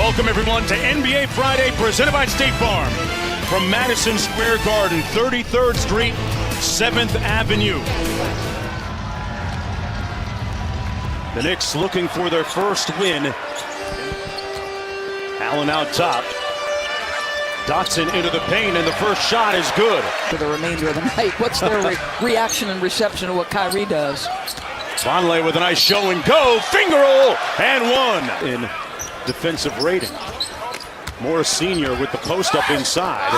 Welcome, everyone, to NBA Friday, presented by State Farm. From Madison Square Garden, 33rd Street, 7th Avenue. The Knicks looking for their first win. Allen out top. Dotson into the paint, and the first shot is good. For the remainder of the night, what's their reaction and reception to what Kyrie does? Vonleh with a nice show and go. Finger roll and one. In defensive rating. Morris Sr. with the post up inside.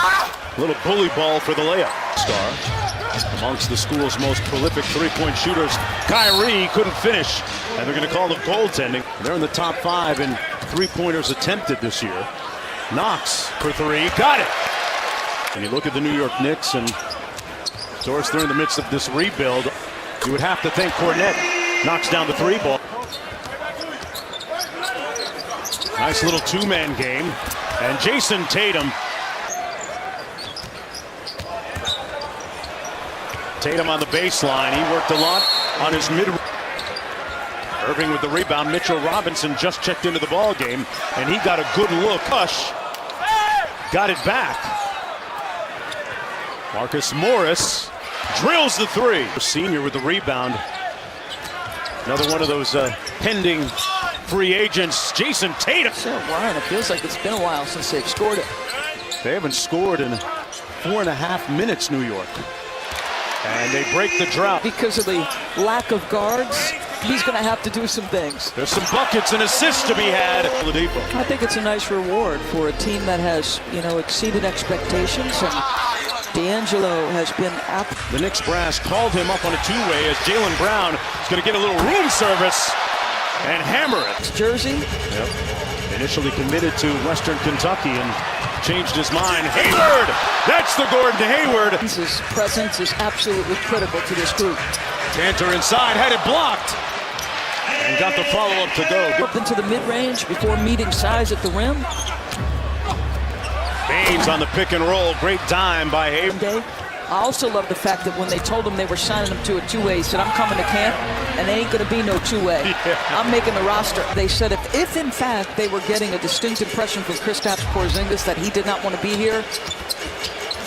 A little bully ball for the layup. Star amongst the school's most prolific three-point shooters. Kyrie couldn't finish, and they're going to call the goaltending. They're in the top 5 in three-pointers attempted this year. Knox for three, got it. And you look at the New York Knicks, and of course they're in the midst of this rebuild. You would have to think Kornet knocks down the three ball. Nice little two-man game. And Jason Tatum. Tatum on the baseline. He worked a lot on his mid. Irving with the rebound. Mitchell Robinson just checked into the ball game, and he got a good look. Hush got it back. Marcus Morris drills the three. Senior with the rebound. Another one of those pending free agents, Jason Tatum. So, Ryan, it feels like it's been a while since they've scored it. They haven't scored in 4.5 minutes, New York. And they break the drought. Because of the lack of guards, he's going to have to do some things. There's some buckets and assists to be had. I think it's a nice reward for a team that has, exceeded expectations. And D'Angelo has been up. The Knicks brass called him up on a two-way as Jaylen Brown is going to get a little room service and hammer it. Jersey. Yep. Initially committed to Western Kentucky and changed his mind. Hayward! That's the Gordon to Hayward. His presence is absolutely critical to this group. Cantor inside, had it blocked. And got the follow-up to go. Up into the mid-range before meeting size at the rim. Baines on the pick and roll. Great dime by Hayward. I also love the fact that when they told him they were signing him to a two-way, he said, I'm coming to camp, and there ain't going to be no two-way. Yeah. I'm making the roster. They said if in fact they were getting a distinct impression from Kristaps Porzingis that he did not want to be here,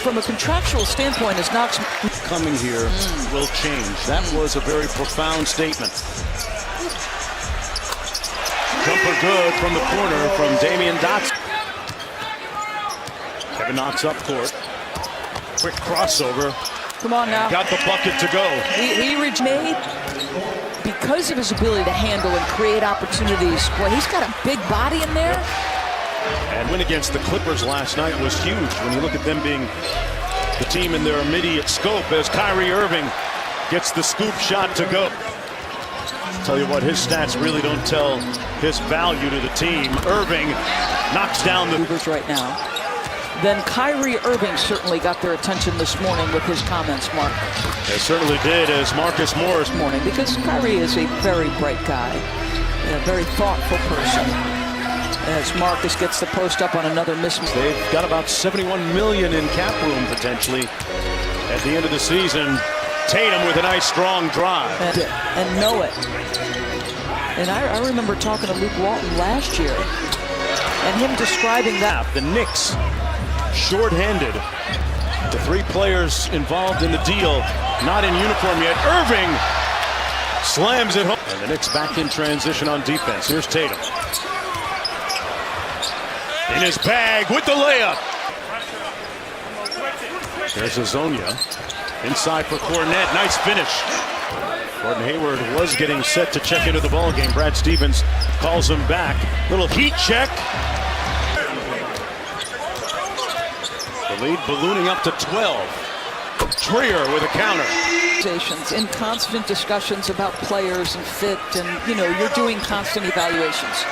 from a contractual standpoint, as Knox coming here will change. That was a very profound statement. Jumper good from the corner from Damian Dotson. Kevin Knox up court. Quick crossover. Come on now. Got the bucket to go. He made because of his ability to handle and create opportunities. Boy, he's got a big body in there. And win against the Clippers last night was huge when you look at them being the team in their immediate scope as Kyrie Irving gets the scoop shot to go. Tell you what, his stats really don't tell his value to the team. Irving knocks down the Ubers right now. Then Kyrie Irving certainly got their attention this morning with his comments, Mark. They certainly did, as Marcus Morris. Morning, because Kyrie is a very bright guy, and a very thoughtful person. As Marcus gets the post up on another miss. They've got about $71 million in cap room potentially at the end of the season. Tatum with a nice strong drive. And know it. And I remember talking to Luke Walton last year, and him describing that. The Knicks short-handed. The three players involved in the deal not in uniform yet. Irving slams it home. And the Knicks back in transition on defense. Here's Tatum. In his bag with the layup. There's Azonia. Inside for Kornet. Nice finish. Gordon Hayward was getting set to check into the ball game. Brad Stevens calls him back. Little heat check. The lead ballooning up to 12. Trier with a counter. In constant discussions about players and fit, and you're doing constant evaluations.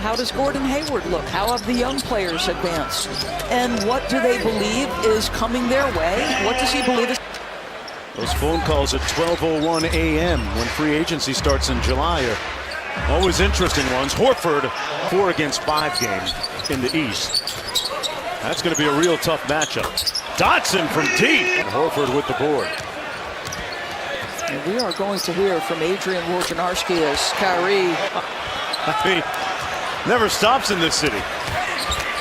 How does Gordon Hayward look? How have the young players advanced? And what do they believe is coming their way? What does he believe is? Those phone calls at 12:01 a.m. when free agency starts in July are always interesting ones. Horford, 4 against 5 game in the East. That's going to be a real tough matchup. Dotson from deep. And Horford with the board. And we are going to hear from Adrian Wojnarowski as Kyrie. I mean, never stops in this city.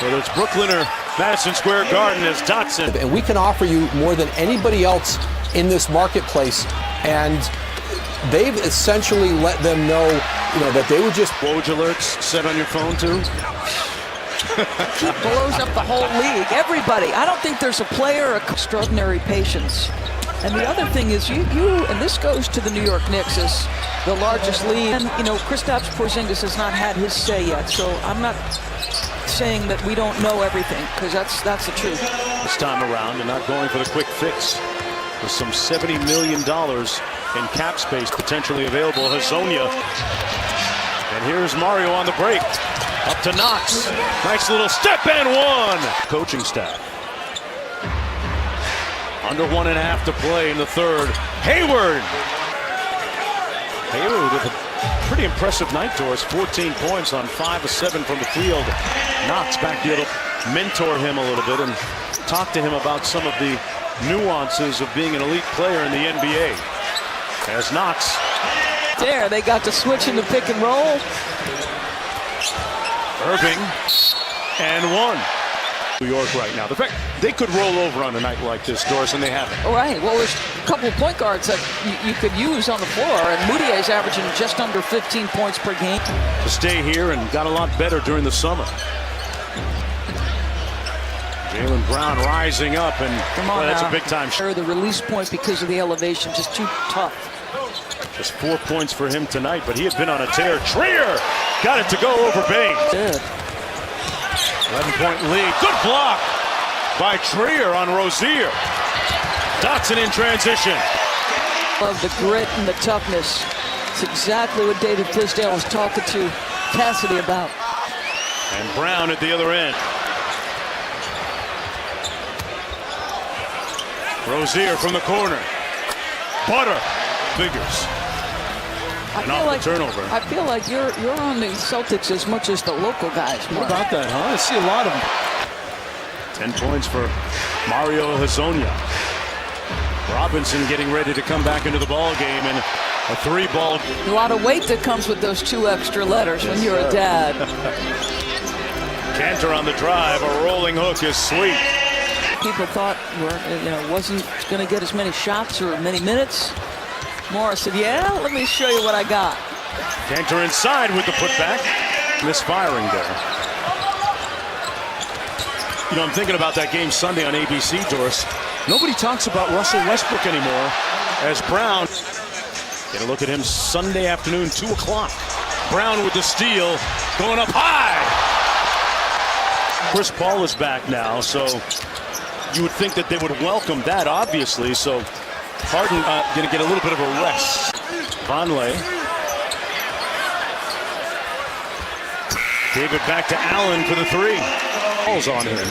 Whether it's Brooklyn or Madison Square Garden, as Dotson. And we can offer you more than anybody else in this marketplace. And they've essentially let them know, that they would just... Woj alerts set on your phone too? He blows up the whole league. Everybody. I don't think there's a player of extraordinary patience. And the other thing is, and this goes to the New York Knicks as the largest league. And, Kristaps Porzingis has not had his say yet. So I'm not saying that we don't know everything, because that's the truth. This time around, and not going for the quick fix. With some $70 million in cap space potentially available. Hazonia. And here's Mario on the break. Up to Knox. Nice little step and one. Coaching staff. Under 1.5 to play in the third. Hayward with a pretty impressive night to us. 14 points on 5 of 7 from the field. Knox back here to mentor him a little bit and talk to him about some of the nuances of being an elite player in the NBA. As Knox. There, they got to switch in the pick and roll. Irving and one. New York right now. The fact they could roll over on a night like this, Doris, and they haven't. All right. Well, there's a couple of point guards that you could use on the floor, and Moutier's averaging just under 15 points per game. To stay here and got a lot better during the summer. Jaylen Brown rising up, and that's a big time shot. The release point because of the elevation, just too tough. Just 4 points for him tonight, but he had been on a tear. Trier got it to go over Baines. Good. 11-point lead. Good block by Trier on Rozier. Dotson in transition. Love the grit and the toughness. It's exactly what David Fizdale was talking to Cassidy about. And Brown at the other end. Rozier from the corner. Butter. Figures. Turnover. I feel like you're on the Celtics as much as the local guys. How about that, huh? I see a lot of them. 10 points for Mario Hazonia. Robinson getting ready to come back into the ball game, and a 3-ball. A lot of weight that comes with those 2 extra letters when you're a dad. Cantor on the drive. A rolling hook is sweet. People thought wasn't going to get as many shots or many minutes. Morris said, yeah, let me show you what I got. Cantor inside with the putback. Misfiring there. I'm thinking about that game Sunday on ABC, Doris. Nobody talks about Russell Westbrook anymore, as Brown. Get a look at him Sunday afternoon, 2 o'clock. Brown with the steal, going up high. Chris Paul is back now, so you would think that they would welcome that, obviously. So Harden going to get a little bit of a rest. Vonleh. Gave it back to Allen for the 3. Balls on him.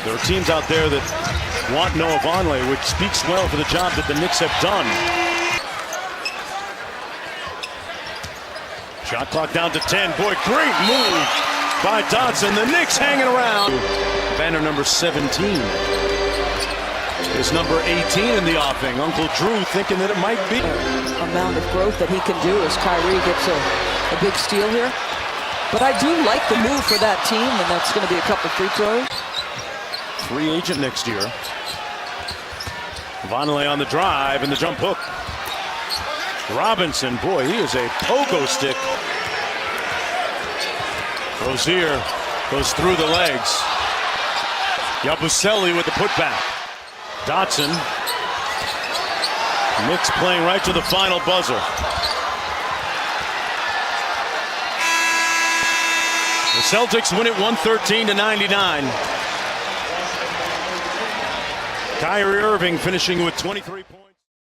There are teams out there that want Noah Vonleh, which speaks well for the job that the Knicks have done. Shot clock down to 10. Boy, great move by Dotson. The Knicks hanging around. Banner number 17. Is number 18 in the offing. Uncle Drew thinking that it might be. Amount of growth that he can do as Kyrie gets a big steal here. But I do like the move for that team, and that's going to be a couple free throws. Free agent next year. Vonleh on the drive and the jump hook. Robinson, boy, he is a pogo stick. Rozier goes through the legs. Yabusele with the putback. Dotson. Knicks playing right to the final buzzer. The Celtics win it 113-99. Kyrie Irving finishing with 23 points.